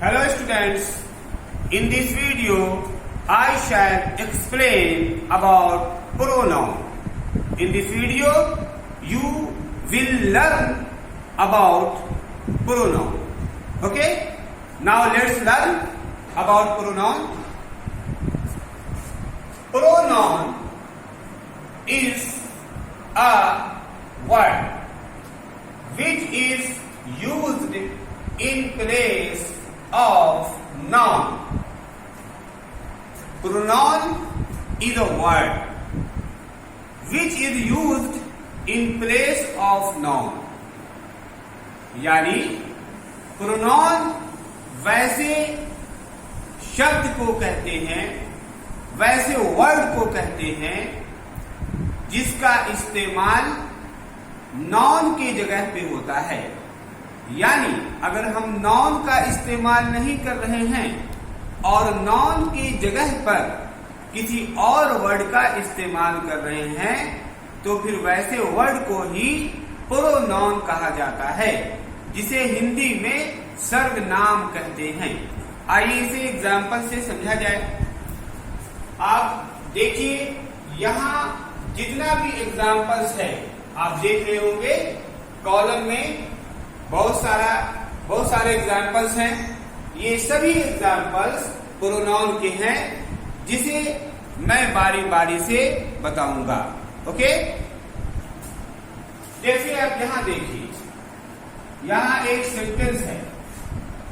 Hello students, in this video I shall explain about pronoun. In this video you will learn about pronoun. Okay? Now let's learn about pronoun. Pronoun is a word which is used in place of noun. Pronoun is a word which is used in place of noun. यानी pronoun वैसे शब्द को कहते हैं, वैसे word को कहते हैं जिसका इस्तेमाल नॉन की जगह पे होता है। यानी अगर हम नॉन का इस्तेमाल नहीं कर रहे हैं और नॉन की जगह पर किसी और वर्ड का इस्तेमाल कर रहे हैं तो फिर वैसे वर्ड को ही प्रोनाउन कहा जाता है, जिसे हिंदी में सर्वनाम कहते हैं। आइए इसे एग्जाम्पल से समझा जाए। आप देखिए यहाँ जितना भी एग्जाम्पल्स है आप देख रहे होंगे, कॉलम में बहुत सारे एग्जाम्पल्स हैं। ये सभी एग्जाम्पल्स प्रोनाउन के हैं जिसे मैं बारी बारी से बताऊंगा। ओके, जैसे आप यहां देखिए, यहां एक सेंटेंस है,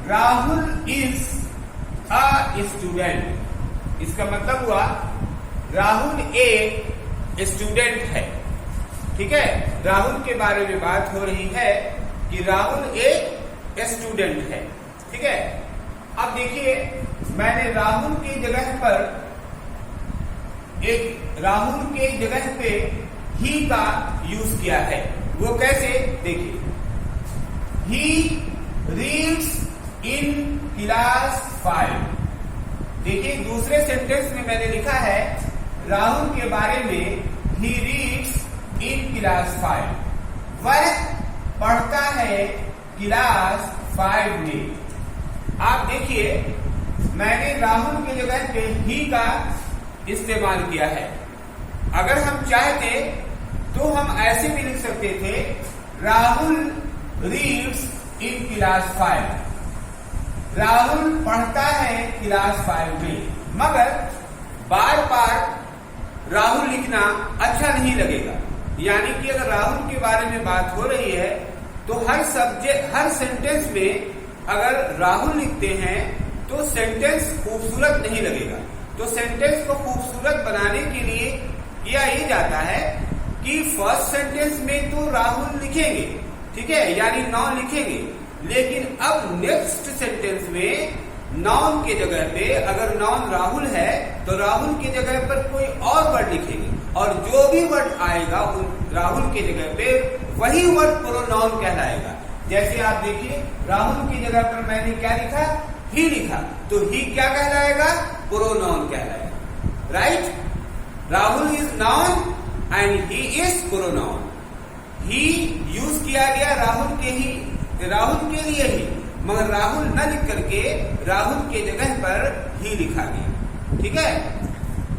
राहुल इज अ स्टूडेंट। इसका मतलब हुआ राहुल एक स्टूडेंट है। ठीक है, राहुल के बारे में बात हो रही है कि राहुल एक स्टूडेंट है। ठीक है, अब देखिए मैंने राहुल की जगह पे ही का यूज किया है। वो कैसे, देखिए, ही रीड्स इन क्लास 5। देखिए दूसरे सेंटेंस में मैंने लिखा है राहुल के बारे में ही रीड्स इन क्लास 5। वह पढ़ता है क्लास 5 में। आप देखिए मैंने राहुल की जगह पे ही का इस्तेमाल किया है। अगर हम चाहते तो हम ऐसे भी लिख सकते थे, Rahul reads in class 5। Rahul पढ़ता है क्लास 5 में। मगर बार बार राहुल लिखना अच्छा नहीं लगेगा। यानी कि अगर राहुल के बारे में बात हो रही है तो हर सेंटेंस में अगर राहुल लिखते हैं तो सेंटेंस खूबसूरत नहीं लगेगा। तो सेंटेंस को खूबसूरत बनाने के लिए किया ये जाता है कि फर्स्ट सेंटेंस में तो राहुल लिखेंगे, ठीक है, यानी नाउन लिखेंगे, लेकिन अब नेक्स्ट सेंटेंस में नाउन के जगह पे अगर नाउन राहुल है तो राहुल की जगह पर कोई और वर्ड लिखेंगे और जो भी वर्ड आएगा राहुल की जगह पे वही वर्ड प्रोनाउन कहलाएगा। जैसे आप देखिए राहुल की जगह पर मैंने क्या लिखा, ही लिखा, तो ही क्या कहलाएगा, प्रोनाउन कहलाएगा। Right, Rahul is noun and he is pronoun. He use किया गया राहुल के लिए ही, मगर राहुल न लिख करके राहुल के जगह पर ही लिखा गया। ठीक है,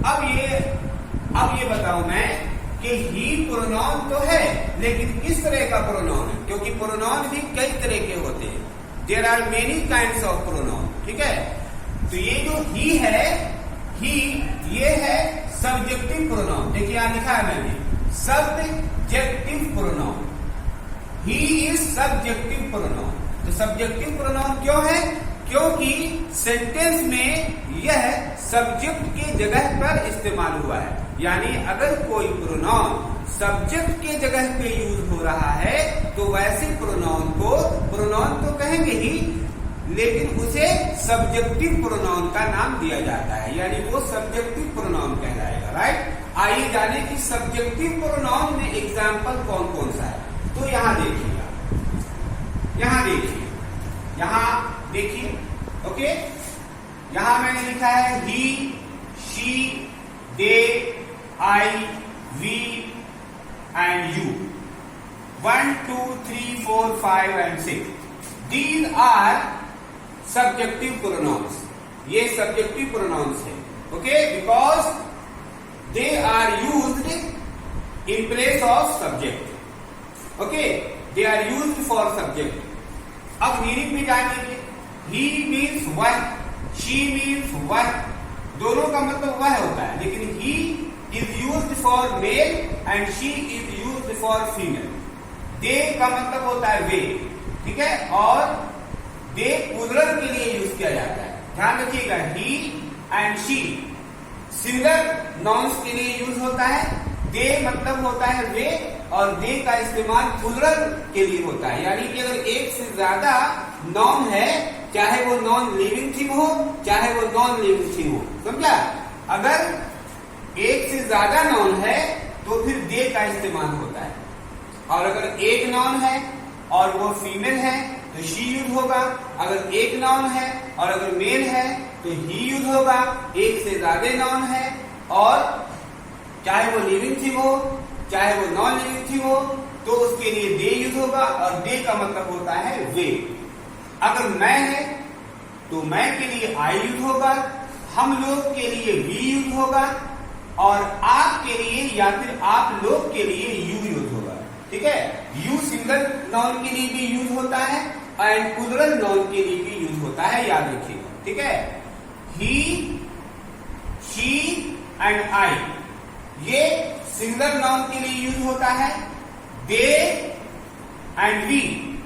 अब ये बताऊं मैं कि ही प्रोनाउन तो है, लेकिन किस तरह का प्रोनाउन है, क्योंकि प्रोनाउन भी कई तरह के होते हैं। There are many kinds of pronoun. ठीक है, तो ये जो ही है, ये है सब्जेक्टिव प्रोनाउन। देखिए यहां लिखा है मैंने subjective pronoun. He is subjective pronoun. तो सब्जेक्टिव प्रोनाउन क्यों है, क्योंकि सेंटेंस में यह सब्जेक्ट की जगह पर इस्तेमाल हुआ है। यानी अगर कोई प्रोनाउन सब्जेक्ट के जगह पे यूज हो रहा है तो वैसे प्रोनाउन तो कहेंगे ही, लेकिन उसे सब्जेक्टिव प्रोनाउन का नाम दिया जाता है, यानी वो सब्जेक्टिव प्रोनाउन कहलाएगा। राइट, आइए जाने कि सब्जेक्टिव प्रोनाउन में एग्जाम्पल कौन कौन सा है। तो यहां देखिए, ओके, यहां मैंने लिखा है he, she, they, I, we and you. 1, 2, 3, 4, 5 and 6. These are subjective pronouns. ये सब्जेक्टिव प्रोनाउंस है, okay, because they are used in place of subject, okay, they are used for subject. अब मीनिंग भी जान लीजिए। ही मीन्स वह, she means वह, दोनों का मतलब वह होता है, लेकिन he is used for male and she is used for female. दे का मतलब होता है वे, ठीक है, और दे प्लूरल के लिए यूज किया जाता है। ध्यान रखिएगा, ही एंड शी सिंगल नाउन्स के लिए यूज होता है, दे मतलब होता है वे, और दे का इस्तेमाल प्लूरल के लिए होता है। यानी कि अगर एक से ज्यादा नाउन है, चाहे वो नॉन लिविंग थिंग हो, चाहे वो नॉन लिविंग थिंग हो, समझा? अगर एक से ज्यादा नाउन है तो फिर दे का इस्तेमाल होता है, और अगर एक नाउन है और वो फीमेल है तो शी यूज होगा। अगर एक नाउन है और अगर मेल है तो ही यूज होगा। एक से ज्यादा नाउन है और चाहे वो लिविंग थिंग हो, चाहे वो नॉन लिविंग थिंग हो, तो उसके लिए दे यूज होगा, और दे का मतलब होता है वे। अगर मैं है तो मैं के लिए आई यूज होगा, हम लोग के लिए वी यूज होगा, और आप के लिए या फिर आप लोग के लिए यू यूज होगा, ठीक है। यू सिंगल नाउन के लिए भी यूज होता है एंड प्लूरल नाउन के लिए भी यूज होता है, याद रखिएगा, ठीक है। ही, शी एंड आई ये सिंगल नाउन के लिए यूज होता है। दे एंड वी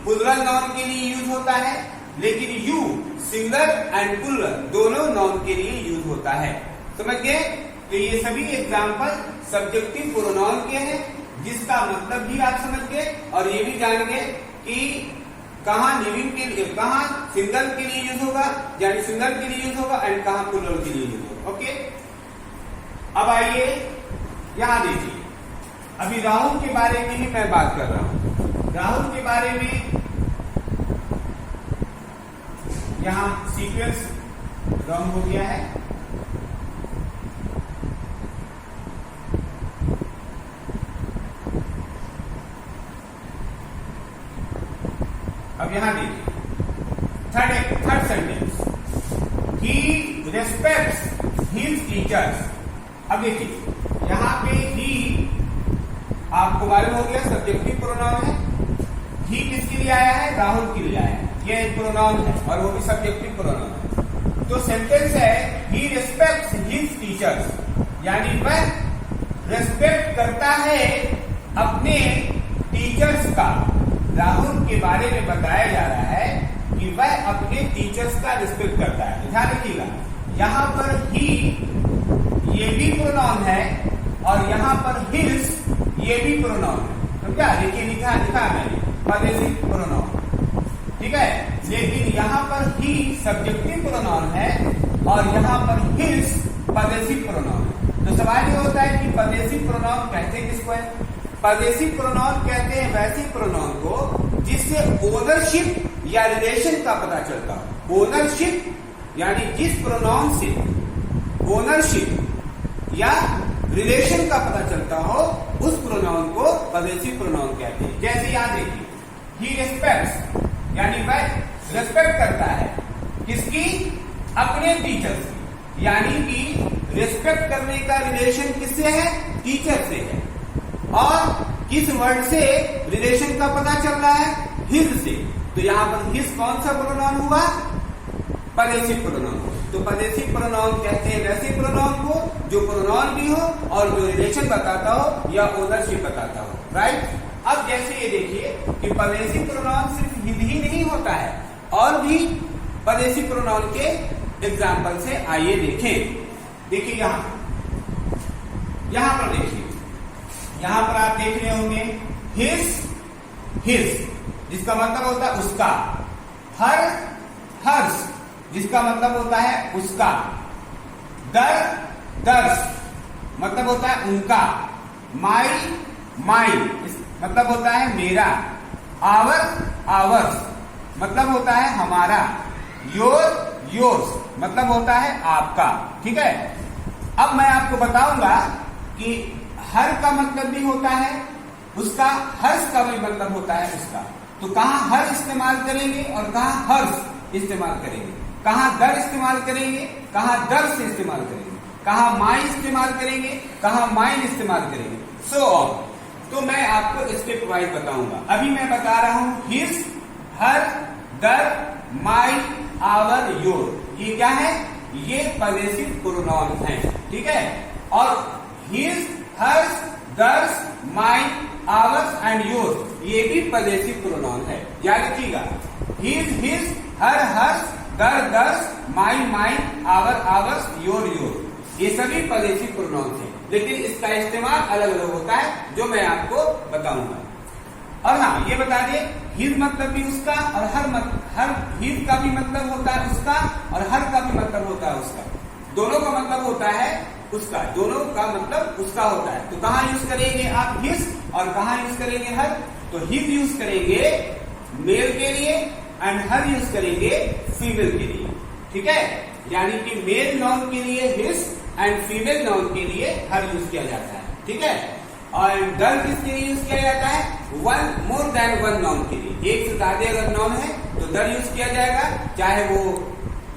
प्लूरल नाउन के लिए यूज होता है, लेकिन यू सिंगल एंड प्लूरल दोनों नाउन के लिए यूज होता है। समझ गए? तो ये सभी एग्जाम्पल सब्जेक्टिव प्रोनाउन के हैं, जिसका मतलब भी आप समझ गए, और ये भी जान गए कि कहाँ लिविंग के लिए, कहाँ सिंगल के लिए यूज होगा, यानी सिंगल के लिए यूज होगा, एंड कहाँ प्लूरल के लिए यूज होगा, ओके। अब आइए यहां देखिए, अभी राहुल के बारे में ही मैं बात कर रहा हूं। राहुल के बारे में यहां सीक्वेंस रॉन्ग हो गया है। अब यहां देखिए थर्ड सेंटेंस, ही रेस्पेक्ट्स हिज टीचर्स। अब देखिए यहां पे ही आपको मालूम हो गया सब्जेक्टिव प्रोनाउन है। ही किसके लिए आया है? राहुल के लिए आया है। यह एक प्रोनाउन है और वो भी सब्जेक्टिव प्रोनाउन है। तो सेंटेंस है ही रेस्पेक्ट्स हिज टीचर्स, यानी वह रेस्पेक्ट करता है अपने टीचर्स का। राहुल के बारे में बताया जा रहा है कि वह अपने टीचर्स का रिस्पेक्ट करता है। ध्यान रखिएगा, यहाँ पर ही ये भी प्रोनाउन है और यहाँ पर हिज ये भी प्रोनाउन है। तो क्या देखिए लिखा मैंने प्रादेशिक प्रोनाउन, ठीक है। लेकिन यहाँ पर ही सब्जेक्टिव प्रोनाउन है और यहाँ पर हिज प्रादेशिक प्रोनाउन है। तो सवाल ये होता है कि प्रादेशिक प्रोनाउन कहते हैं किसको है? प्रादेशिक प्रोनाउन कहते हैं वैसे प्रोनाउन को जिससे ओनरशिप या रिलेशन का पता चलता हो। ओनरशिप यानी जिस प्रोनाउन से ओनरशिप या रिलेशन का पता चलता हो, उस प्रोनाउन को प्रादेशिक प्रोनाउन कहते हैं। जैसे यहां देखिए, ही रेस्पेक्ट्स यानी वह रेस्पेक्ट करता है किसकी? अपने टीचर्स की। यानी कि रेस्पेक्ट करने का रिलेशन किससे है? टीचर से है। और किस वर्ड से रिलेशन का पता चल रहा है? हिज से। तो यहाँ पर हिज कौन सा प्रोनाउन हुआ? प्रादेशिक प्रोनाउन। तो प्रादेशिक प्रोनाउन कहते हैं वैसे प्रोनाउन को जो प्रोनाउन भी हो और जो रिलेशन बताता हो या ओनरशिप बताता हो, राइट। अब जैसे ये देखिए कि प्रादेशिक प्रोनाउन सिर्फ हिज ही नहीं होता है, और भी प्रादेशिक प्रोनाउन के एग्जाम्पल से आइए देखें। देखिए यहां पर देखिए, यहां पर आप देख रहे होंगे हिज जिसका मतलब होता है उसका। हर्ष जिसका मतलब होता है उसका। दर्श मतलब होता है उनका। माई मतलब होता है मेरा। आवर्स मतलब होता है हमारा। योर्स मतलब होता है आपका, ठीक है। अब मैं आपको बताऊंगा कि हर का मतलब भी होता है उसका, हर्ष का भी मतलब होता है उसका। तो कहां हर इस्तेमाल करेंगे और कहां हर्ष, इस्तेमाल करेंगे, कहां दर इस्तेमाल करेंगे, कहां दर से इस्तेमाल करेंगे, कहां माई इस्तेमाल करेंगे, कहां माइन इस्तेमाल करेंगे, सो ऑन। तो मैं आपको स्टेप वाइज बताऊंगा। अभी मैं बता रहा हूं his, her, their, my, our, your. ये क्या है? ये पॉजेसिव प्रोनाउन है, ठीक है। और his, hers, theirs, mine, ours and your ये भी पॉजेसिव प्रोनाउन है, याद रखिएगा। His, her, hers, their, theirs, mine, mine, our, ours, your, your ये सभी पॉजेसिव प्रोनाउन है, लेकिन इसका इस्तेमाल अलग अलग होता है जो मैं आपको बताऊंगा। और हाँ, ये बता दें हिज मतलब भी उसका और हर हिज का भी मतलब होता है उसका और हर का भी मतलब होता है उसका। दोनों का मतलब होता है उसका, दोनों का मतलब उसका होता है। तो कहां यूज करेंगे आप हिज और कहां यूज करेंगे हर? तो हिज यूज करेंगे मेल के लिए एंड हर यूज करेंगे फीमेल के लिए, ठीक है। यानी कि मेल नाउन के लिए हिज एंड फीमेल नाउन के लिए हर यूज किया जाता है, ठीक है। और दर किसके लिए यूज किया जाता है? One more than one noun के लिए। एक से ज्यादा अगर नाउन है तो दर यूज किया जाएगा, चाहे वो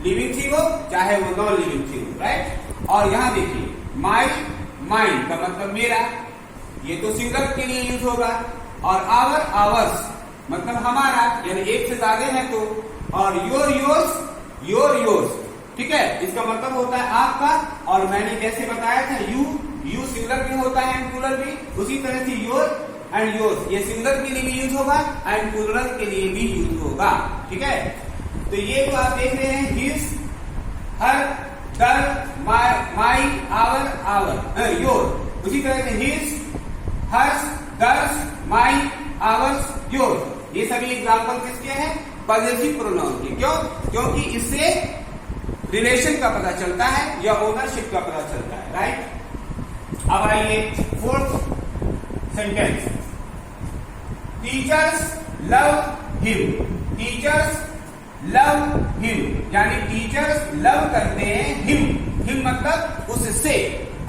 लिविंग थिंग हो चाहे वो नॉन लिविंग थिंग हो, राइट। और यहां देखिए माई, माइन का मतलब मेरा, ये तो सिंगुलर के लिए यूज होगा। और आवर, आवर्स मतलब हमारा, यानी एक से ज्यादा है तो। और योर, योर्स, योर, योर्स, ठीक है। इसका मतलब होता है आपका। और मैंने जैसे बताया था यू सिंगुलर भी होता है एंड प्लूरल भी, उसी तरह से योर एंड योर्स ये सिंगुलर के लिए भी यूज होगा एंड प्लूरल के लिए भी यूज होगा, ठीक है। तो ये तो आप देख रहे हैं his, her, their, my, our, our, your. उसी तरह से his, hers, theirs, my, ours, your ये सभी एग्जाम्पल किसके हैं? पॉजेसिव प्रोनाउन के। क्यों? क्योंकि इससे रिलेशन का पता चलता है या ओनरशिप का पता चलता है, राइट। अब आइए fourth sentence, teachers love him. Teachers love him यानी टीचर्स लव करते हैं हिम मतलब उससे।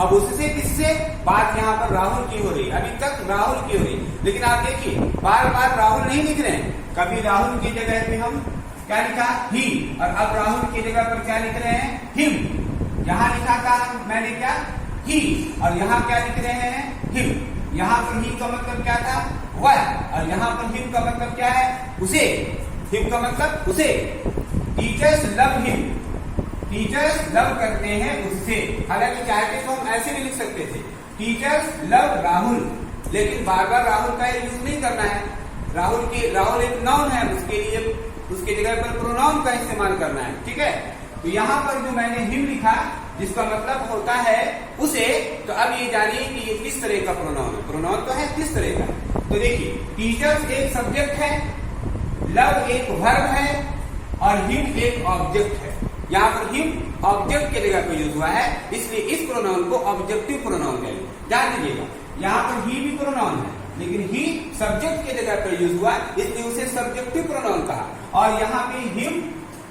अब उससे किससे? बात यहाँ पर राहुल की हो रही है, अभी तक राहुल की हो रही है, लेकिन आप देखिए बार बार राहुल नहीं लिख रहे हैं। कभी राहुल की जगह पे हम क्या लिखा? ही। और अब राहुल की जगह पर क्या लिख रहे हैं? हिम। यहाँ लिखा था मैंने क्या? ही। और यहाँ क्या लिख रहे हैं? हिम। यहाँ पर ही का मतलब क्या था? वह। और यहाँ पर हिम का मतलब क्या है? उसे। हिम का मतलब उसे। Teachers love him, teachers love करते हैं उससे। हालांकि चाहते तो हम ऐसे भी लिख सकते थे टीचर्स लव राहुल, लेकिन बार बार राहुल का यूज नहीं करना है। राहुल एक नाउन है, उसके लिए उसके जगह पर प्रोनाउन का इस्तेमाल करना है, ठीक है। तो यहाँ पर जो मैंने हिम लिखा जिसका मतलब होता है उसे, तो अब ये जानिए कि ये किस तरह का प्रोनाउन है। प्रोनाउन तो है किस तरह का? तो देखिए टीचर्स एक सब्जेक्ट है, लव एक वर्ब है और हिम एक ऑब्जेक्ट है। यहाँ पर हिम ऑब्जेक्ट के जगह पर यूज हुआ है, इसलिए इस प्रोनाउन को ऑब्जेक्टिव प्रोनाउन कहेंगे। ध्यान दीजिएगा, यहाँ पर ही भी प्रोनाउन है लेकिन ही सब्जेक्ट के जगह पर यूज हुआ इसलिए उसे सब्जेक्टिव प्रोनाउन कहा। और यहाँ पे हिम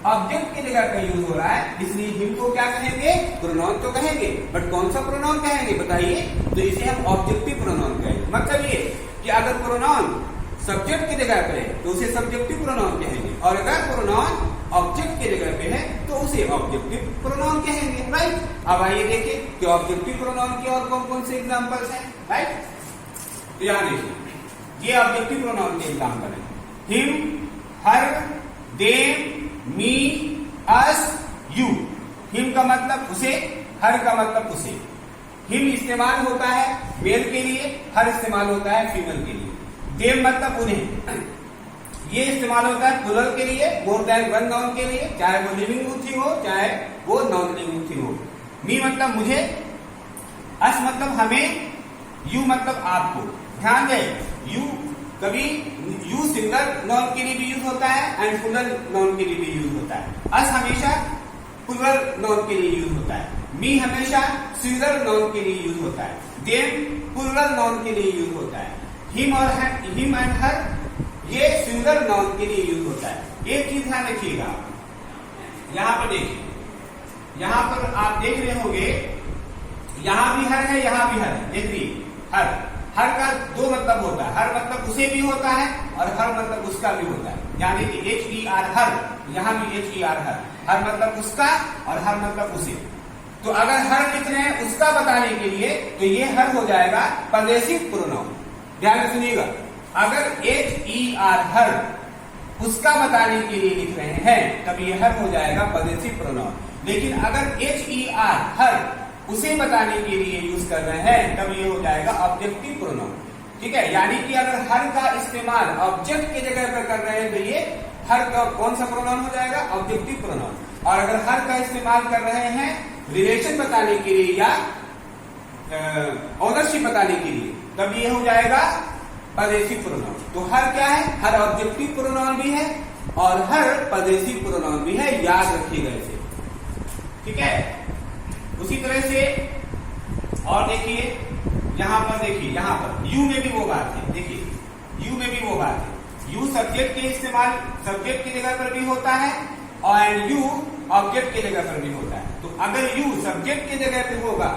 ऑब्जेक्ट की जगह पर यूज हो रहा है, इसलिए हिम को क्या कहेंगे? प्रोनाउन तो कहेंगे, बट कौन सा प्रोनाउन कहेंगे बताइए? तो इसे हम ऑब्जेक्टिव प्रोनाउन कहेंगे। मतलब ये कि अगर प्रोनाउन सब्जेक्ट की जगह पर है तो उसे सब्जेक्टिव प्रोनाउन कहेंगे, और अगर प्रोनाउन ऑब्जेक्ट की जगह पे है तो उसे ऑब्जेक्टिव प्रोनाउन कहेंगे, राइट। अब आइए देखिए कि ऑब्जेक्टिव प्रोनाउन के और कौन कौन से एग्जांपल्स हैं, राइट। तो यहाँ देखिए ये ऑब्जेक्टिव प्रोनाउन के एग्जांपल है। Him, her, them, me, us, you. Him का मतलब उसे, हर का मतलब उसे। हिम इस्तेमाल होता है मेल के लिए, हर इस्तेमाल होता है फीमेल के लिए। देम मतलब उन्हें, ये इस्तेमाल होता है प्लूरल के लिए, मोर देन वन नाउन के लिए, चाहे वो लिविंग थिंग हो चाहे वो नॉन लिविंग थिंग हो। मी मतलब मुझे, अस मतलब हमें, यू मतलब आपको। ध्यान दें यू कभी यू सिंगुलर नाउन के लिए भी यूज होता है एंड प्लूरल नाउन के लिए भी यूज होता है। अस हमेशा प्लूरल नाउन के लिए यूज होता है। मी हमेशा सिंगुलर नाउन के लिए यूज होता है। देम प्लूरल नाउन के लिए यूज होता है। हिम एंड हर ये सिंगुलर नाउन के लिए यूज होता है। एक चीज ध्यान रखिएगा, यहाँ पर देखिए, यहाँ पर आप देख रहे होंगे यहाँ भी हर है यहाँ भी हर है। देखिए हर का दो मतलब होता है, हर मतलब उसे भी होता है और हर मतलब उसका भी होता है। यानी कि HER हर यहाँ भी HER हर, हर मतलब उसका और हर मतलब उसे। तो अगर हर लिख रहे हैं उसका बताने के लिए तो ये हर हो जाएगा पजेसिव प्रोनाउन। ध्यान से सुनिएगा, अगर HER हर उसका बताने के लिए लिख रहे हैं तब ये हर हो जाएगा पजेसिव प्रोनाउन। लेकिन अगर HER हर उसे बताने के लिए यूज कर रहे हैं तब ये हो जाएगा ऑब्जेक्टिव प्रोनाउन। ठीक है, यानी कि अगर हर का इस्तेमाल ऑब्जेक्ट के जगह पर कर रहे हैं तो ये हर का कौन सा प्रोनाउन हो जाएगा? Objective pronoun. और अगर हर का इस्तेमाल कर रहे हैं रिलेशन बताने के लिए या ओनरशिप बताने के लिए तब ये हो जाएगा पजेसिव प्रोनाउन। तो हर क्या है? हर ऑब्जेक्टिव प्रोनाउन भी है और हर पजेसिव प्रोनाउन भी है, याद रखिएगा इसे। ठीक है, उसी तरह से और देखिए यहां पर, देखिए यहां पर यू में भी वो बात है। देखिए यू में भी वो बात है, यू सब्जेक्ट के इस्तेमाल सब्जेक्ट की जगह पर भी होता है और यू ऑब्जेक्ट की जगह पर भी होता है। तो अगर यू सब्जेक्ट की जगह पर होगा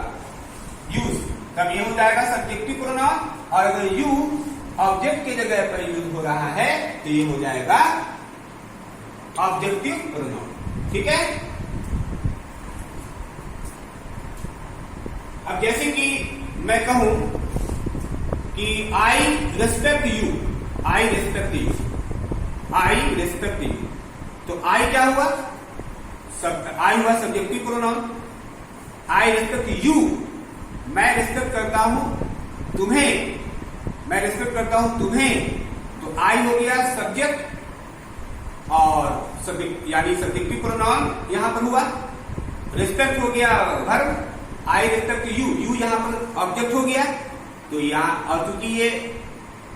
यूज तब ये हो जाएगा सब्जेक्टिव प्रोनाउन, और अगर यू ऑब्जेक्ट की जगह पर यूज हो रहा है तो ये हो जाएगा ऑब्जेक्टिव प्रोनाउन। ठीक है, अब जैसे कि मैं कहूं कि आई respect you, I respect you, I respect you, तो आई क्या हुआ? आई हुआ subjective pronoun. I respect you, मैं रेस्पेक्ट करता हूं तुम्हें, मैं रेस्पेक्ट करता हूं तुम्हें, तो आई हो गया सब्जेक्ट और सब्जेक्ट यानी सब्जेक्टिव प्रोनाउन यहां पर हुआ। रेस्पेक्ट हो गया verb, I respect you, you यहां पर ऑब्जेक्ट हो गया। तो यहां और क्योंकि ये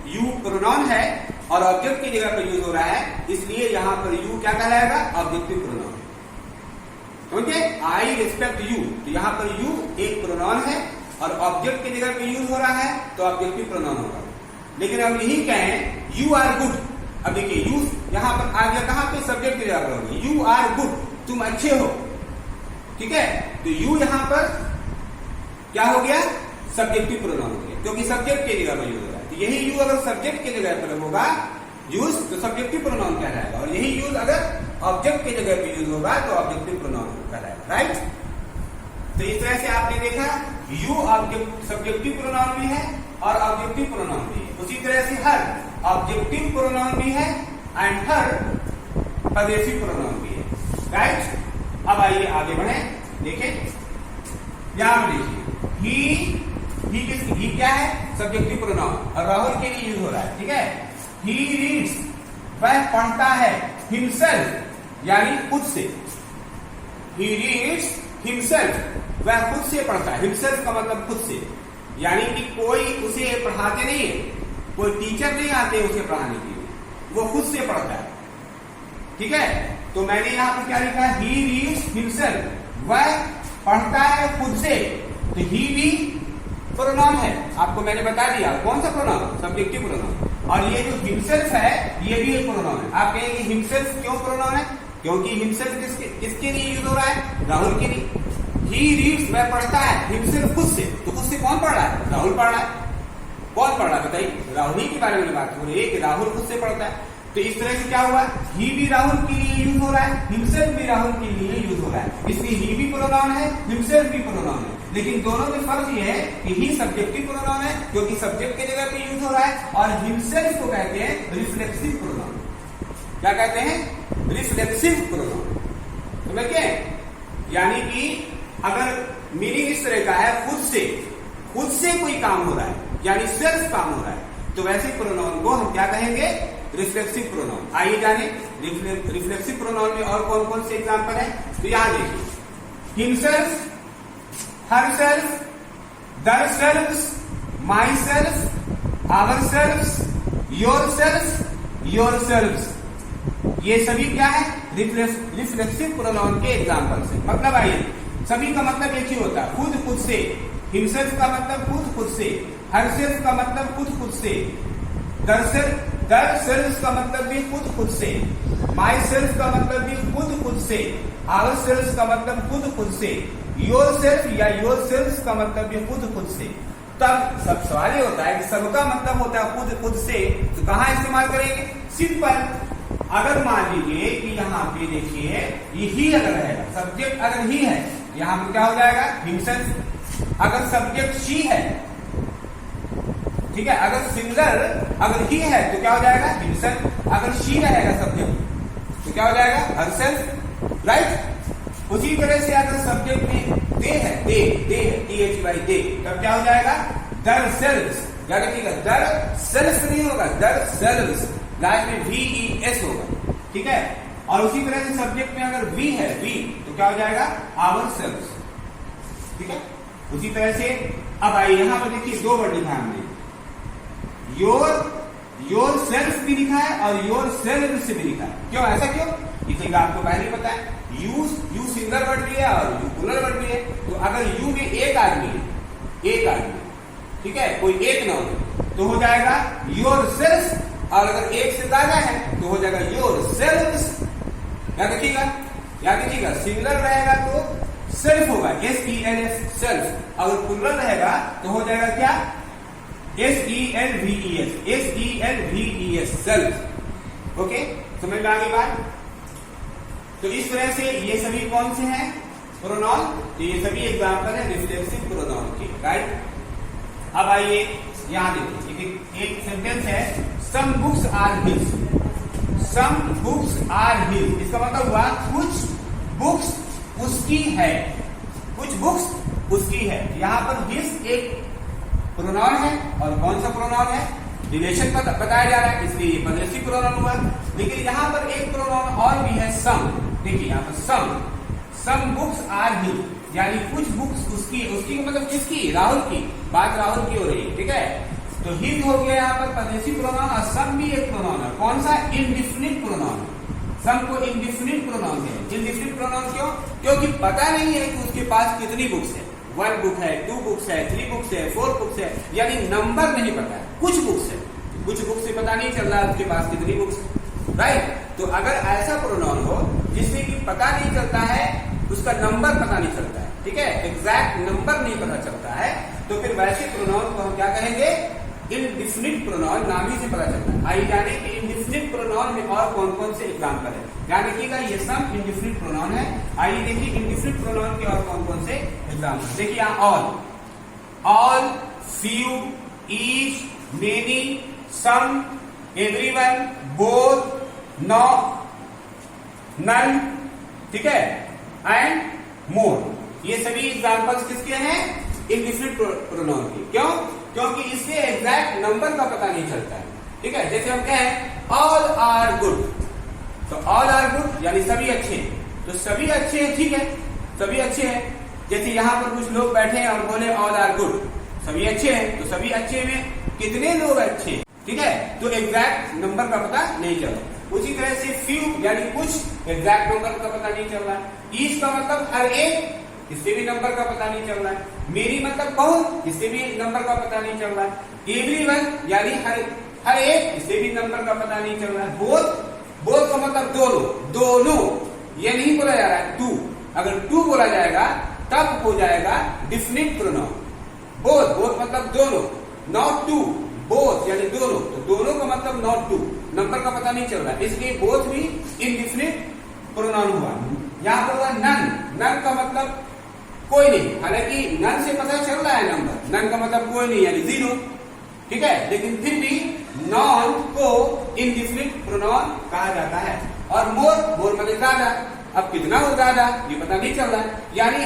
यू प्रोनाउन है और ऑब्जेक्ट की जगह पर यूज हो रहा है इसलिए यहां पर यू क्या कहलाएगा? Objective pronoun. Okay, I respect you, तो यहां पर यू एक प्रोनाउन है और ऑब्जेक्ट की जगह पे यूज हो रहा है तो ऑब्जेक्टिव प्रोनाउन होगा। लेकिन अब यही कहें यू आर गुड, अब देखिए यू यहां पर आ गया कहां पे? सब्जेक्ट की जगह पर होगी। यू आर गुड, तुम अच्छे हो। ठीक है, तो यू यहां पर क्या हो गया? सब्जेक्टिव प्रोनाउन हो गया क्योंकि सब्जेक्ट की जगह पर यूज हो रहा है। तो यही यू अगर सब्जेक्ट की जगह पर होगा यूज तो सब्जेक्टिव प्रोनाउन कहलाएगा, और यही यूज अगर ऑब्जेक्ट की जगह पे यूज होगा तो ऑब्जेक्टिव प्रोनाउन कहलाएगा। राइट, तो इस तरह से आपने देखा यू ऑब्जेक्ट सब्जेक्टिव प्रोनाउन भी है और ऑब्जेक्टिव प्रोनाउन भी है। उसी तरह से हर ऑब्जेक्टिव प्रोनाउन भी है एंड हर पजेसिव प्रोनाउन भी है। राइट, अब आइए आगे बढ़े। देखें यहां देखिए ही क्या है? सब्जेक्टिव प्रोनाउन और राहुल के लिए यूज हो रहा है। ठीक है, ही रीड्स, वह पढ़ता है, हिमसेल्फ यानी खुद से, ही रीड्स हिमसेल्फ, वह खुद से पढ़ता है। हिमसेल्फ का मतलब खुद से, यानी कि कोई उसे पढ़ाते नहीं है, कोई टीचर नहीं आते उसे पढ़ाने के लिए, वो खुद से पढ़ता है। ठीक है, तो मैंने यहां पर क्या लिखा? ही रीड्स हिमसेल्फ, वह पढ़ता है खुद से। तो ही भी प्रोनाउन है, आपको मैंने बता दिया कौन सा प्रोनाउन? Subjective pronoun. और ये जो हिमसेल्फ है ये भी एक प्रोनाउन है। आप कहेंगे हिमसेल्फ क्यों प्रोनाउन है? क्योंकि हिमसेल्फ किसके लिए यूज हो रहा है? राहुल के लिए। ही रीड्स, वह पढ़ता है, हिमसेल्फ खुद से, तो खुद से कौन पढ़ रहा है? राहुल पढ़ रहा है। कौन पढ़ रहा है बताइए? राहुल ही के बारे में बात हो रही है कि राहुल खुद से पढ़ता है। तो इस तरह से क्या हुआ? ही भी राहुल के लिए यूज हो रहा है, हिमसेल्फ भी राहुल के लिए यूज हो रहा है। इसलिए ही भी प्रोनाउन है, हिमसेल्फ भी प्रोनाउन है। लेकिन दोनों में फर्क ये है कि ही सब्जेक्टिव प्रोनाउन है क्योंकि सब्जेक्ट की जगह पे यूज हो रहा है, और हिमसेल्फ को कहते हैं रिफ्लेक्सिव प्रोनाउन। क्या कहते हैं? Reflexive pronoun. समझ गए? यानी कि अगर मीनिंग इस तरह का है खुद से कोई काम हो रहा है यानी सेल्फ काम हो रहा है, तो वैसे प्रोनाउन को हम क्या कहेंगे? Reflexive pronoun. आइए जाने रिफ्लेक्सिव प्रोनाउन में और कौन कौन से एग्जांपल है। तो यहां देखिए himself, herself, themselves, myself, ourselves, yourself, yourselves, ये सभी क्या है? रिफ्लेक्सिव प्रोनाउन के एग्जांपल से। मतलब आइए सभी का मतलब एक ही होता है, खुद से। हिमसेल्फ का मतलब खुद से, हरसेल्फ का मतलब खुद से, दरसेल्फ का मतलब भी खुद से, माई सेल्फ का मतलब भी खुद से, आवर सेल्फ का मतलब खुद से, योर सेल्फ या योर सेल्फ का मतलब भी खुद से। तब सब सवाल ये होता है कि सबका मतलब होता है खुद से, तो कहां इस्तेमाल करेंगे? सिंपल अगर मान लीजिए कि यहाँ पे देखिए ये ही अगर रहेगा, सब्जेक्ट अगर ही है, यहाँ पर क्या हो जाएगा हिमसेल्फ। अगर सब्जेक्ट शी है, ठीक है, अगर सिंगुलर अगर ही है तो क्या हो जाएगा हिमसेल्फ। अगर शी रहेगा सब्जेक्ट तो क्या हो जाएगा हरसेल्फ, राइट। उसी तरह से अगर सब्जेक्ट में दे है, दे है, THY दे, तब क्या हो जाएगा दर सेल्स। याद रखिएगा दर सेल्स नहीं होगा, दर सेल्स, लास्ट में VES होगा, ठीक है। और उसी तरह से सब्जेक्ट में अगर वी है, वी, तो क्या हो जाएगा आवर सेल्स, ठीक है। उसी तरह से अब आइए यहां पर देखिए दो वर्ड ध्यान दें, योर सेल्फ भी लिखा है और योर सेल्व्स भी लिखा है। क्यों, ऐसा क्यों? इसलिए आपको पहले ही पता है, यू सिंगुलर वर्ड भी है और यू प्लूरल वर्ड भी है। तो अगर यू में एक आदमी है, ठीक है, कोई एक नाउन है, तो हो जाएगा योर सेल्फ। और अगर एक से ज्यादा है तो हो जाएगा योर सेल्व्स। याद रखिएगा सिंगुलर रहेगा तो सेल्फ होगा, SELF सेल्फ। अगर प्लूरल रहेगा तो हो जाएगा क्या SELVES सेल्फ। ओके, समझ में आ गई बात? तो इस तरह से ये सभी कौन से हैं प्रोनाउन, तो ये सभी एग्जांपल है रिफ्लेक्सिव प्रोनाउन के, राइट। अब आइए यहां देखिए एक सेंटेंस है, some books are his, some books are his. इसका मतलब हुआ कुछ बुक्स उसकी है, कुछ बुक्स उसकी है। यहां पर हिज एक प्रोनाउन है और कौन सा प्रोनाउन है, रिलेशन बताया जा रहा है, इसलिए पॉजेसिव प्रोनाउन हुआ। लेकिन यहां पर एक प्रोनाउन और भी है सम। देखिए यहां पर सम बुक्स आर हिज, यानी कुछ बुक्स उसकी का मतलब किसकी, राहुल की, बात राहुल की हो रही है, ठीक है। तो हिज हो गया यहाँ पर पॉजेसिव प्रोनाउन और सम भी एक प्रोनाउन है। कौन सा, इंडिफिनिट प्रोनाउन। सम को इंडिफिनिट प्रोनाउन है। इंडिफिनिट प्रोनाउन क्यों, क्योंकि पता नहीं है कि उसके पास कितनी बुक्स है, 1 बुक है, 2 बुक्स है, 3 बुक्स है, 4 बुक्स है, यानी नंबर नहीं पता है, कुछ बुक्स है। कुछ बुक्स से पता नहीं चल रहा है उसके पास कितनी बुक्स, राइट। तो अगर ऐसा प्रोनाउन हो जिससे कि पता नहीं चलता है, उसका नंबर पता नहीं चलता है, ठीक है, एग्जैक्ट नंबर नहीं पता चलता है, तो फिर वैसे प्रोनाउन को हम क्या कहेंगे, इंडिफिनिट प्रोनाउन। नाम ही से पता चलता है। आइए जाने कि इंडिफिनिट प्रोनाउन में और कौन कौन से एग्जांपल है। ध्यान रखिएगा ये सम इंडिफिनिट प्रोनाउन है। आइए देखिए इंडिफिनिट प्रोनाउन के और कौन कौन से एग्जांपल। देखिए यहाँ ऑल, फ्यू, ईच, मेनी, सम, एवरीवन, बोथ, नो, नन, ठीक है, एंड मोर। ये सभी एग्जांपल्स किसके हैं, इंडिफिनिट प्रोनाउन के। क्यों, क्योंकि इससे एग्जैक्ट नंबर का पता नहीं चलता है, ठीक है। जैसे हम कहें ऑल आर गुड, तो ऑल आर गुड यानी सभी अच्छे हैं, तो सभी अच्छे हैं, ठीक है, सभी अच्छे हैं। जैसे यहाँ पर कुछ लोग बैठे हैं और बोले ऑल आर गुड, सभी अच्छे हैं, तो सभी अच्छे में कितने लोग अच्छे हैं, ठीक है, तो एग्जैक्ट नंबर का पता नहीं चल रहा। उसी तरह से फ्यू यानी कुछ, एग्जैक्ट नंबर का पता नहीं चल रहा है। ईच का मतलब हर एक, इससे भी नंबर का पता नहीं चल रहा है। मेरी मतलब बहुत, इससे भी नंबर का पता नहीं चल रहा है। एवरीवन यानी हर एक, इससे भी नंबर का पता नहीं चल रहा है। बोथ का मतलब दोनों, ये नहीं बोला जा रहा है टू। अगर टू बोला जाएगा तब हो जाएगा डिफिनिट प्रोनाउन। बोथ मतलब दोनों, नॉट टू, बोथ यानी दोनों, तो दोनों का मतलब नॉट टू, नंबर का पता नहीं चल रहा है, इसलिए बोथ भी इंडिफिनिट प्रोनाउन हुआ। यहां पर हुआ नन का मतलब कोई नहीं, हालांकि नन से पता चल रहा है नंबर, नन का मतलब कोई नहीं यानी 0, ठीक है, लेकिन फिर भी नॉन को इंडिफिनिट प्रोनाउन कहा जाता है। और मोर मतलब ज्यादा, अब कितना हो ज्यादा ये पता नहीं चल रहा है, यानी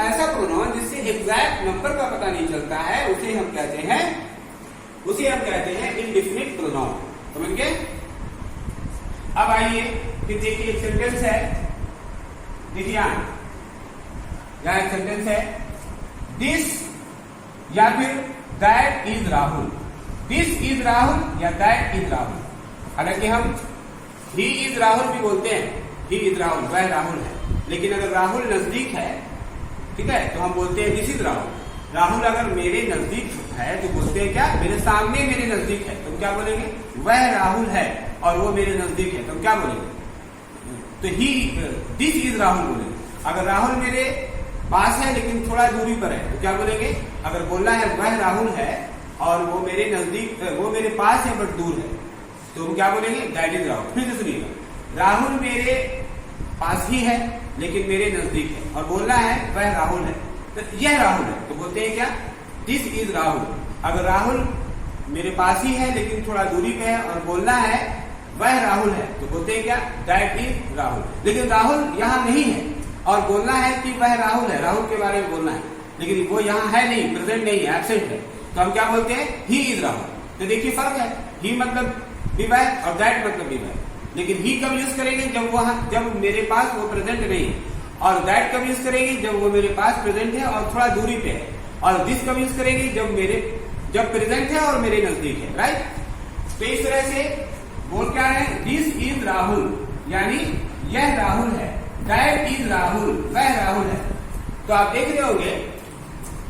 ऐसा प्रोनाउन जिससे एग्जैक्ट नंबर का पता नहीं चलता है उसे हम कहते हैं इंडिफिनिट प्रोनाउन। समझ गए? अब आइए फिर देखिए एक सेंटेंस है, देखिए यहाँ एक सेंटेंस है, दिस या फिर that is Rahul. This is Rahul या दैट इज राहुल। हालांकि हम ही इज राहुल भी बोलते हैं, ही इज राहुल, वह राहुल है, लेकिन अगर राहुल नजदीक है, ठीक है, तो हम बोलते हैं दिस इज राहुल। राहुल अगर मेरे नजदीक है तो बोलते हैं क्या, मेरे सामने मेरे नजदीक है, तो क्या बोलेंगे, वह राहुल है और वो मेरे नजदीक है, तो क्या बोलेंगे, तो ही दिस इज राहुल बोलेंगे। अगर राहुल मेरे पास है लेकिन थोड़ा दूरी पर है तो क्या बोलेंगे, अगर बोलना है वह राहुल है और वो मेरे नजदीक, वो मेरे पास है बट दूर है, तो हम क्या बोलेंगे, दैट इज राहुल। फिर से सुनिएगा, राहुल मेरे पास ही है लेकिन मेरे नजदीक है, और बोलना है वह राहुल है, तो यह राहुल है, तो बोलते हैं क्या, दिस इज राहुल। अगर राहुल मेरे पास ही है लेकिन थोड़ा दूरी पे है और बोलना है वह राहुल है, तो बोलते हैं क्या, दैट इज राहुल। लेकिन राहुल यहाँ नहीं है और बोलना है कि वह राहुल है, राहुल के बारे में बोलना है, लेकिन वो यहाँ है नहीं, प्रेजेंट नहीं है, एब्सेंट है, तो हम क्या बोलते हैं, ही इज राहुल। तो देखिए फर्क है, ही मतलब भी वह और दैट मतलब भी वह। लेकिन ही कब यूज करेंगे, जब मेरे पास वो प्रेजेंट नहीं है, और दैट कब यूज करेंगे जब वो मेरे पास प्रेजेंट है और थोड़ा दूरी पे है, और दिस कब यूज करेंगे जब प्रेजेंट है और मेरे नजदीक है, राइट। तो इस तरह से बोल क्या रहे हैं, दिस इज राहुल, यानी यह राहुल है, दैट इज राहुल, वह राहुल है। तो आप देख रहे होंगे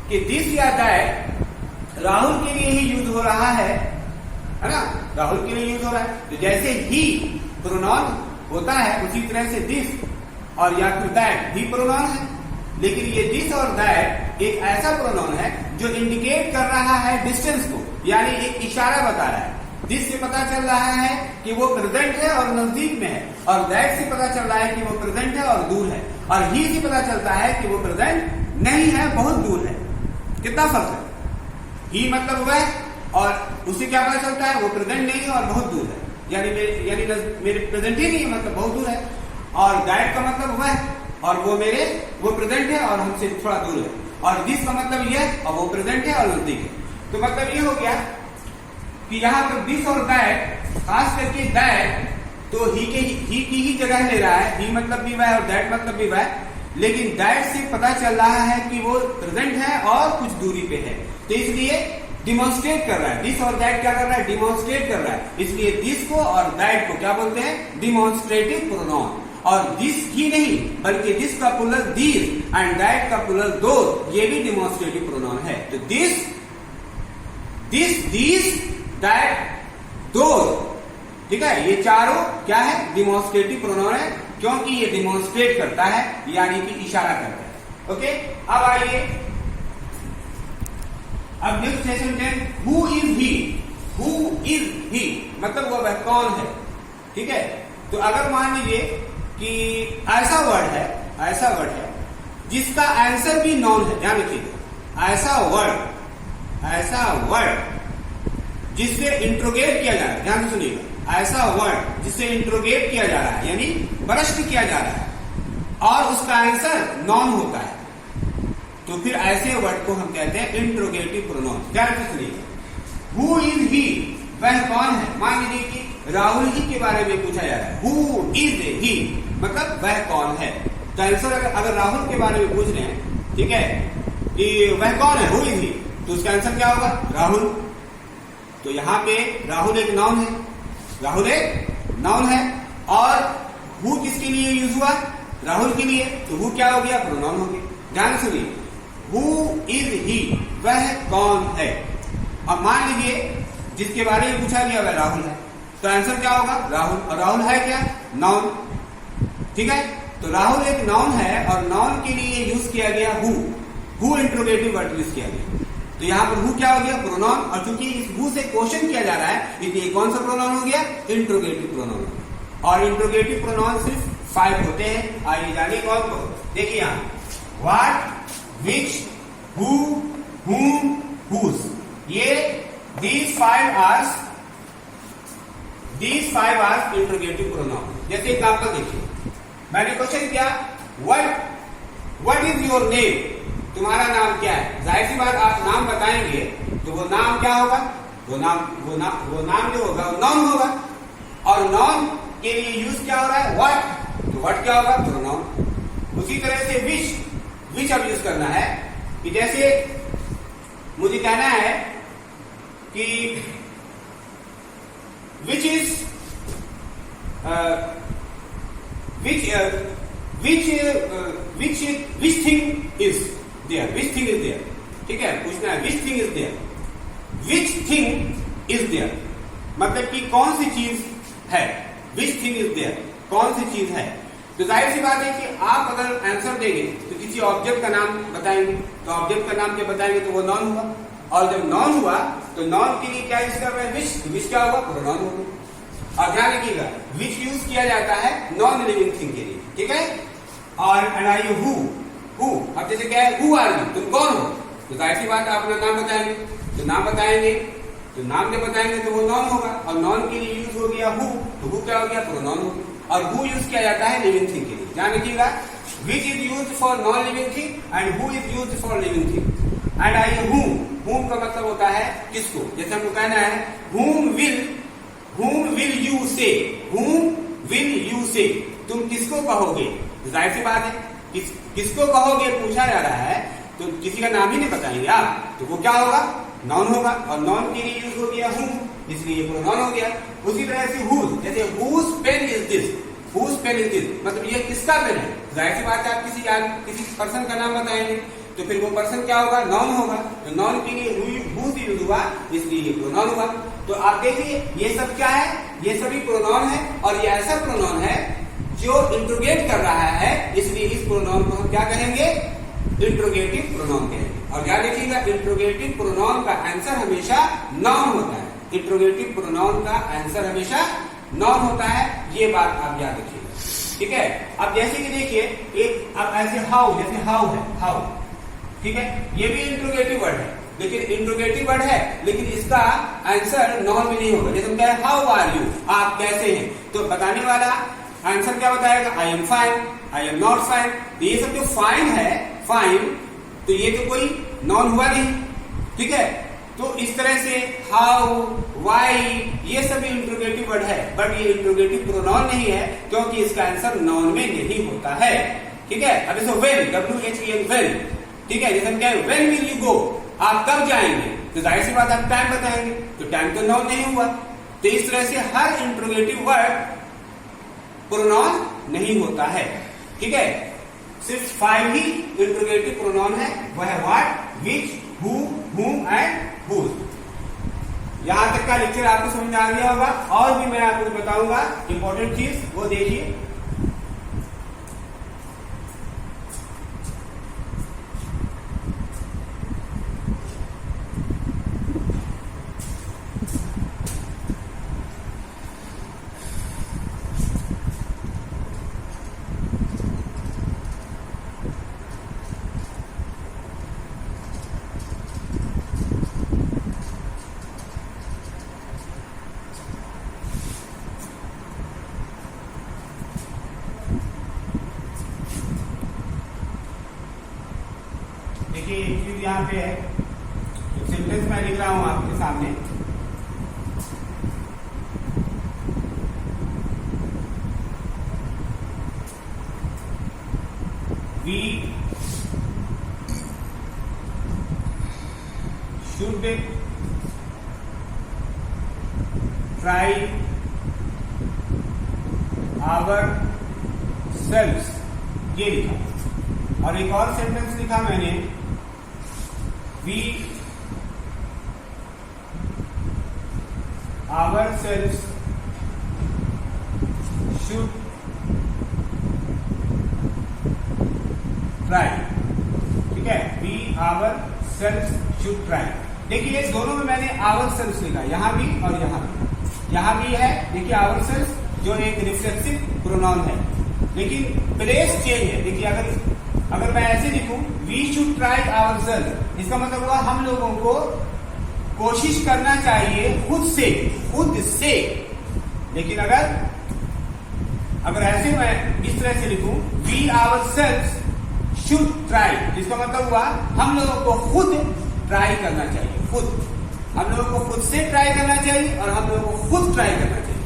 कि दिस या दैट राहुल के लिए ही यूज हो रहा है ना, राहुल के लिए यूज हो रहा है। तो जैसे ही प्रोनाउन होता है उसी तरह से दिस और या फिर दैट भी प्रोनाउन है, लेकिन ये दिस और दैट एक ऐसा प्रोनाउन है जो इंडिकेट कर रहा है डिस्टेंस को, यानी एक इशारा बता रहा है। दिस से पता चल रहा है कि वो प्रेजेंट है और नजदीक में है, और दैट से पता चल रहा है कि वो प्रेजेंट है और दूर है, और ही से पता चलता है कि वो प्रेजेंट नहीं है, बहुत दूर है। कितना फर्क है, ही मतलब वह, और उससे क्या पता चलता है, वो प्रेजेंट नहीं है और बहुत दूर है, यानी मेरे प्रेजेंट ही नहीं है मतलब बहुत दूर है, और दैट का मतलब वह, और वो प्रेजेंट है और हमसे थोड़ा दूर है, और दिस का मतलब यह, और वो प्रेजेंट है और नजदीक है। तो मतलब ये हो गया कि यहाँ पर दिस और दैट, खास करके दैट तो ही की ही जगह ले रहा है, ही मतलब भी वह और दैट मतलब भी वह, लेकिन दैट से पता चल रहा है कि वो प्रेजेंट है और कुछ दूरी पे है, तो इसलिए डिमॉन्स्ट्रेट कर रहा है। दिस और दैट क्या कर रहा है, डिमॉन्स्ट्रेट कर रहा है, इसलिए दिस को और दैट को क्या बोलते हैं, डिमॉन्स्ट्रेटिव प्रोनाउन। और दिस ही नहीं बल्कि दिस का प्लूरल दीज एंड दैट का प्लूरल दोज, ये भी डिमॉन्स्ट्रेटिव प्रोनाउन है। तो दिस दीज दैट दोज, ठीक है, ये चारों क्या है, डिमॉन्स्ट्रेटिव प्रोनाउन है, क्योंकि ये डिमॉन्स्ट्रेट करता है, यानी कि इशारा करता है। ओके, अब आइए अब नेक्स्ट सेशन में, हु इज ही मतलब वह कौन है, ठीक है। तो अगर मान लीजिए कि ऐसा वर्ड है जिसका आंसर भी नॉन है, ध्यान रखिएगा, ऐसा वर्ड जिससे इंट्रोगेट किया जा रहा है, ध्यान से सुनिएगा, ऐसा वर्ड जिससे इंट्रोगेट किया जा रहा है, यानी प्रश्न किया जा रहा है, और उसका आंसर नॉन होता है, तो फिर ऐसे वर्ड को हम कहते हैं इंट्रोगेटिव प्रोनाउन। ध्यान से सुनिएगा, हु इज ही, वह कौन है। मान लीजिए कि राहुल ही के बारे में पूछा जा रहा है, हु इज ही मतलब वह कौन है, तो आंसर अगर राहुल के बारे में पूछ रहे हैं, ठीक है, कि वह कौन है, हु इज ही, तो उसका आंसर क्या होगा, राहुल। तो यहाँ पे राहुल एक नाउन है, और हु किसके लिए यूज हुआ, राहुल के लिए, तो हु क्या हो गया, प्रोनाउन हो गया। ध्यान सुनिए, हु इज ही, वह कौन है। अब मान लीजिए जिसके बारे में पूछा गया वह राहुल है, तो आंसर क्या होगा, राहुल, और राहुल है क्या, नाउन, ठीक है। तो राहुल एक नाउन है और नाउन के लिए यूज किया गया हु इंट्रोगेटिव वर्ड यूज किया गया, तो यहाँ पर हु क्या हो गया, प्रोनाउन, और चूंकि इस हु से क्वेश्चन किया जा रहा है इसलिए कौन सा प्रोनाउन हो गया, इंट्रोगेटिव प्रोनाउन। और इंट्रोगेटिव प्रोनाउन सिर्फ 5 होते हैं, आइए जानिए कौन को। देखिए यहाँ what, which, who, whom, whose, ये these five are interrogative pronoun. जैसे एग्जाम्पल देखिए, मैंने क्वेश्चन किया what is your name, तुम्हारा नाम क्या है। जाहिर सी बात आप नाम बताएंगे तो वो नाम क्या होगा, वो नाम जो होगा वो नाउन होगा, और नाउन के लिए यूज क्या हो रहा है, व्हाट, तो व्हाट क्या होगा, प्रोनाउन। उसी तरह से विच अब यूज करना है, कि जैसे मुझे कहना है कि which thing is there, ठीक है, पूछना है which thing is there, मतलब कि कौन सी चीज है, which thing is there, कौन सी चीज है। तो जाहिर सी बात है कि आप अगर आंसर देंगे तो किसी ऑब्जेक्ट का नाम बताएंगे, तो ऑब्जेक्ट का नाम क्या बताएंगे, तो वो नॉन हुआ, और जब नॉन हुआ तो नॉन के लिए क्या यूज कर रहे हैं, विच क्या होगा, प्रोनाउन होगा। और ध्यान रखिएगा विच यूज किया जाता है नॉन लिविंग थिंग के लिए, ठीक है। और एंड आई हु, अब जैसे क्या है, हु आर यू, तुम कौन हो, तो जाहिर सी बात है अपना नाम बताएंगे, तो नाम बताएंगे, तो नाम जब बताएंगे तो वो नॉन होगा, और नॉन के लिए यूज हो गया हु, तो हु क्या हो गया, प्रोनाउन हो गया। और हु यूज किया जाता है लिविंग थिंग के लिए, ध्यान रखिएगा which is use for non living thing and who is use for living thing. And I whom का मतलब होता है किसको, जैसे हमको कहना है whom will you say, whom will you say, तुम किसको कहोगे, जाहिर सी बात है किसको कहोगे पूछा जा रहा है, तो किसी का नाम ही नहीं बताएंगे आप, तो वो क्या होगा, नॉन होगा, और नॉन के लिए यूज हो गया whom, इसलिए ये प्रोनाउन हो गया। उसी तरह से whose, जैसे whose pen is this, whose pen is this, मतलब ये किसका पेन है, जाहिर सी बात है आप किसी पर्सन का नाम बताएंगे, तो फिर वो पर्सन क्या होगा, नॉन होगा, तो नॉन के लिए whose यूज हुआ, इसलिए ये प्रोनाउन हुआ। तो आप देखिए ये सब क्या है, ये सभी प्रोनाउन है, और ये ऐसा प्रोनाउन है जो इंट्रोगेट कर रहा है, इसलिए इस प्रोनाउन को हम क्या कहेंगे, इंट्रोगेटिव प्रोनाउन कहेंगे। और याद रखिएगा इंट्रोगेटिव प्रोनाउन का आंसर हमेशा नाउन होता है, इंट्रोगेटिव प्रोनाउन का आंसर हमेशा नाउन होता है, ये बात आप याद रखिएगा, ठीक है। अब जैसे कि देखिए एक, अब ऐसे हाउ, जैसे हाउ है, हाउ, ठीक है, ये भी इंट्रोगेटिव वर्ड है, लेकिन इंट्रोगेटिव वर्ड है, लेकिन इसका आंसर नॉन में नहीं होगा। जैसे हम कह रहे हाउ आर यू, आप कैसे हैं, तो बताने वाला आंसर क्या बताएगा, I am fine, I am not fine. तो ये सब जो फाइन है, फाइन, तो ये तो कोई नॉन हुआ नहीं, ठीक है। तो इस तरह से हाउ, वाई, ये सभी इंट्रोगेटिव वर्ड है, बट ये इंट्रोगेटिव प्रोनाउन नहीं है, क्योंकि इसका आंसर नॉन में नहीं होता है, ठीक है। अब जैसे वेन, WHEN, वेन, ठीक है, जैसे हम कहें व्हेन विल यू गो, आप कब जाएंगे, तो जाहिर सी बात आप टाइम बताएंगे, तो टाइम तो नाउन नहीं हुआ। तो इस तरह से हर इंट्रोगेटिव वर्ड प्रोनाउन नहीं होता है, ठीक है। सिर्फ 5 ही इंट्रोगेटिव प्रोनाउन है, वह है what, which, who, whom and whose। यहां तक का लेक्चर आपको समझ में आ गया होगा, और भी मैं आपको बताऊंगा इंपॉर्टेंट चीज, वो देखिए। देखिए एक चीज यहाँ पे है, एक सेंटेंस मैं लिख रहा हूं आपके सामने, we should try ourselves, ये लिखा। और एक और सेंटेंस लिखा मैंने, we ourselves should try, ठीक है, we ourselves should try। देखिए दोनों में मैंने ourselves लिखा, यहां भी और यहां भी है। देखिए ourselves जो एक रिफ्लेक्सिव प्रोनाउन है, लेकिन प्लेस चेंज है। देखिए अगर मैं ऐसे लिखूं वी शुड ट्राई आवरसेल्फ, इसका मतलब हुआ हम लोगों को कोशिश करना चाहिए खुद से। लेकिन अगर ऐसे मैं इस तरह से लिखूं वी आवरसेल्फ शुड ट्राई, इसका मतलब हुआ हम लोगों को खुद ट्राई करना चाहिए, हम लोगों को खुद से ट्राई करना चाहिए और हम लोगों को खुद ट्राई करना चाहिए,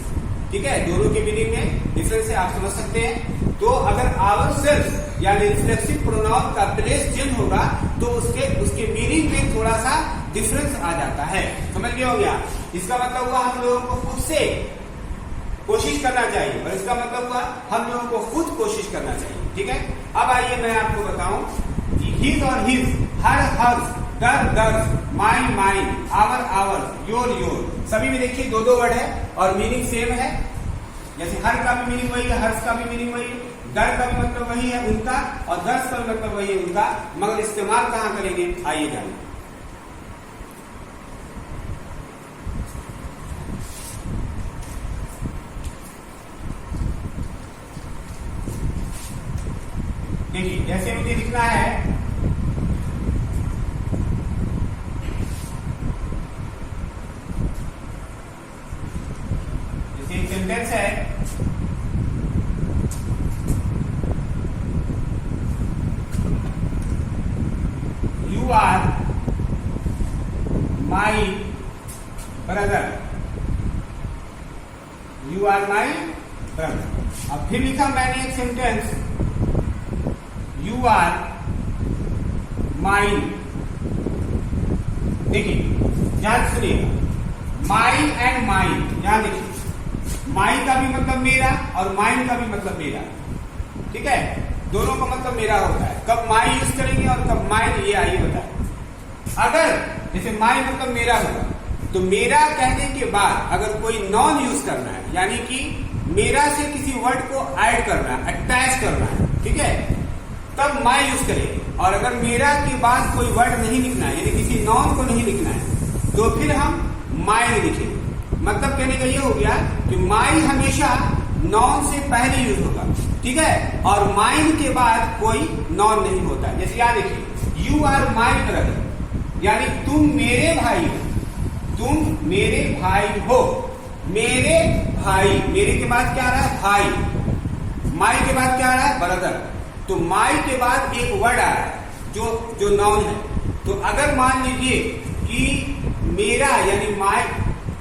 ठीक है। दोनों के मीनिंग में डिफरेंस है, आप समझ सकते हैं। तो अगर आवरसेल्फ यानी रिफ्लेक्सिव प्रोनाउन का प्लेस चेंज होगा तो उसके मीनिंग में थोड़ा सा डिफरेंस आ जाता है, समझ गए हो गया। इसका मतलब हुआ हम लोगों को खुद से कोशिश करना चाहिए, और इसका मतलब हुआ हम लोगों को खुद कोशिश करना चाहिए, ठीक है। अब आइए मैं आपको बताऊं कि हिज और his, hers, theirs, mine, our, your, सभी में देखिए दो वर्ड है और मीनिंग सेम है। जैसे हर का भी मीनिंग वही है, हर्ष का भी मीनिंग वही है, दर का भी मतलब वही है उनका, और दर्श का भी मतलब वही है उनका, मगर इस्तेमाल कहां करेंगे, आइए जानिए। जैसे मुझे लिखना है जैसे एक सेंटेंस है, you are my brother, you are my brother. अब फिर लिखा मैंने एक सेंटेंस, यू आर माइन। देखिए ध्यान सुनिएगा, माई एंड माइन, ध्यान देखिए, माई का भी मतलब मेरा और माइन का भी मतलब मेरा, ठीक है, दोनों का मतलब मेरा होता है। कब माई यूज करेंगे और कब माइन, ये आइए बताए। अगर जैसे माई मतलब मेरा होगा, तो मेरा कहने के बाद अगर कोई नॉन यूज करना है, यानी कि मेरा से किसी वर्ड को ऐड करना है, अटैच करना है, ठीक है, तब माई यूज करेंगे। और अगर मेरा के बाद कोई वर्ड नहीं लिखना है, यानी किसी नॉन को नहीं लिखना है, तो फिर हम माइन लिखेंगे। मतलब कहने का ये हो गया कि माई हमेशा नॉन से पहले यूज होगा, ठीक है, और माइन के बाद कोई नॉन नहीं होता। जैसे याद देखिए, यू आर माई ब्रदर, यानी तुम मेरे भाई हो, तुम मेरे भाई हो, मेरे भाई, मेरे के बाद क्या आ रहा है, भाई, माई के बाद क्या आ रहा है, ब्रदर। तो माई के बाद एक वर्ड आ रहा है जो नाउन है। तो अगर मान लीजिए कि मेरा यानी माई,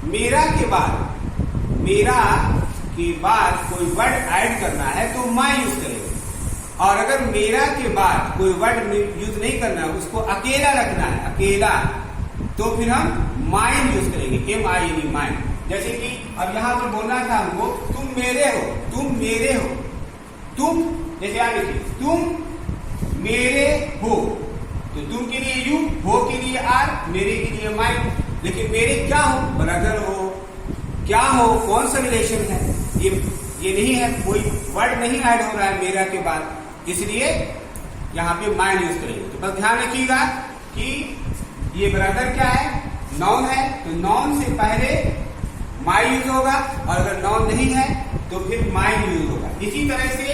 मेरा के बाद कोई वर्ड ऐड करना है तो माई यूज करेंगे, और अगर मेरा के बाद कोई वर्ड यूज नहीं करना है, उसको अकेला रखना है, अकेला, तो फिर हम माइन यूज करेंगे, MINE, माइन। जैसे कि अब यहां पर बोलना था हमको, तुम मेरे हो, तुम मेरे हो, तुम, जैसे याद देखिए, तुम मेरे हो, तो तुम के लिए यू, हो के लिए आर, मेरे के लिए माइन। लेकिन मेरे क्या हो, ब्रदर हो, क्या हो, कौन सा रिलेशन है, ये नहीं है, कोई वर्ड नहीं ऐड हो रहा है मेरा के बाद, इसलिए यहां पे माइन यूज करेंगे। तो बस ध्यान रखिएगा कि ये ब्रदर क्या है, नाउन है, तो नाउन से पहले माई यूज होगा, और अगर नाउन नहीं है तो फिर माइन यूज होगा। इसी तरह से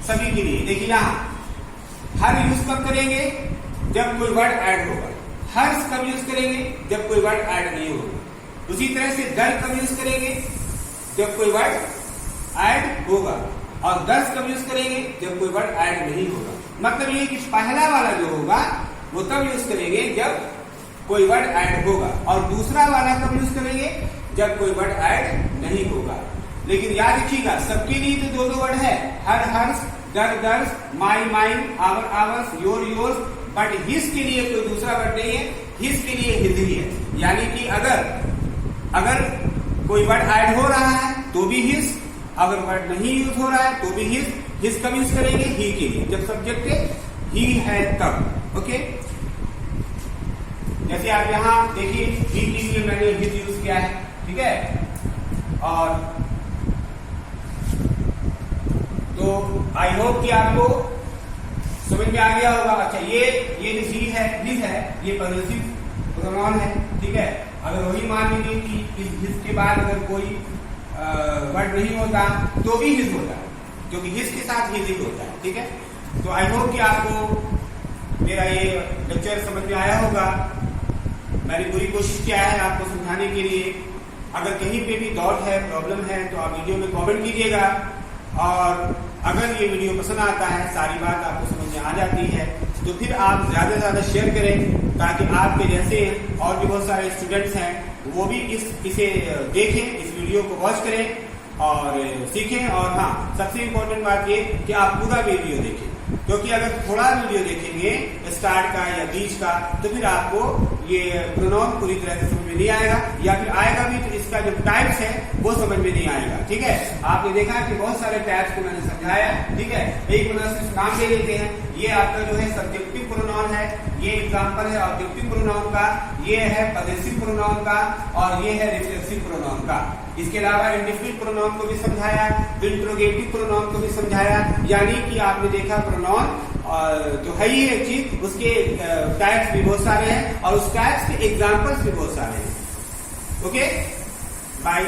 सभी के लिए देखिए, यहां हर यूज कब करेंगे, जब कोई वर्ड ऐड होगा। हर्ष कब यूज करेंगे, जब कोई वर्ड ऐड नहीं होगा। उसी तरह से दर कब यूज करेंगे, जब कोई वर्ड ऐड होगा, और दस कब यूज करेंगे, जब कोई वर्ड ऐड नहीं होगा। मतलब ये कि पहला वाला जो होगा वो तब यूज करेंगे जब कोई वर्ड ऐड होगा, और दूसरा वाला कब यूज करेंगे, जब कोई वर्ड ऐड नहीं होगा। लेकिन याद रखिएगा, सबके लिए तो दो वर्ड है, हर hers, their theirs, my mine, our ours, your yours, but his के लिए कोई दूसरा वर्ड नहीं है, हिस के लिए हिज ही है। यानी कि अगर कोई वर्ड ऐड हो रहा है तो भी हिस, अगर वर्ड नहीं यूज हो रहा है तो भी हिस कब यूज करेंगे, ही के लिए, जब सब्जेक्ट ही है तब। ओके, जैसे आप यहां देखिए, ही के लिए मैंने हिज यूज किया है, ठीक है, और तो आई होप कि आपको समझ में आ गया होगा। अच्छा, ये जो ही है, हिज है, ये पॉजिटिव प्रोनाउन है, ठीक है। अगर वही मान लीजिए कि इस हिज के बाद अगर कोई वर्ड नहीं होता तो भी हिज होता है, क्योंकि हिज के साथ हिज ही होता है, ठीक है। तो आई होप कि आपको मेरा ये लेक्चर समझ में आया होगा। मैंने पूरी कोशिश किया है आपको समझाने के लिए। अगर कहीं पे भी डाउट है, प्रॉब्लम है, तो आप वीडियो में कमेंट कीजिएगा, और अगर ये वीडियो पसंद आता है, सारी बात आपको समझ में आ जाती है, तो फिर आप ज्यादा से ज्यादा शेयर करें, ताकि आपके जैसे और भी बहुत सारे स्टूडेंट्स हैं वो भी इसे देखें, इस वीडियो को वॉच करें और सीखें। और हाँ, सबसे इम्पोर्टेंट बात ये कि आप पूरा वीडियो देखें, क्योंकि अगर थोड़ा वीडियो देखेंगे स्टार्ट का या बीच का, तो फिर आपको ये प्रोनाउन पूरी तरह से समझ में नहीं आएगा, या फिर आएगा भी तो इसका जो टाइप्स है वो समझ में नहीं आएगा, ठीक है। आपने देखा कि बहुत सारे टाइप्स को मैंने समझाया, ठीक है। एक सिर्फ नाम ले लेते हैं, ये आपका जो है सब्जेक्टिव प्रोनाउन है, ये एग्जाम्पल है ऑब्जेक्टिव प्रोनाउन का, ये है पजेसिव प्रोनाउन का, और ये है रिफ्लेक्सिव प्रोनाउन का। इसके अलावा इंडेफिनिट प्रोनाउन को भी समझाया, इंट्रोगेटिव प्रोनाउन को भी समझाया, यानी कि आपने देखा प्रोनाउन जो है ही एक चीज, उसके टाइप्स भी बहुत सारे हैं और उस टाइप्स के एग्जाम्पल्स भी बहुत सारे हैं। Okay, bye.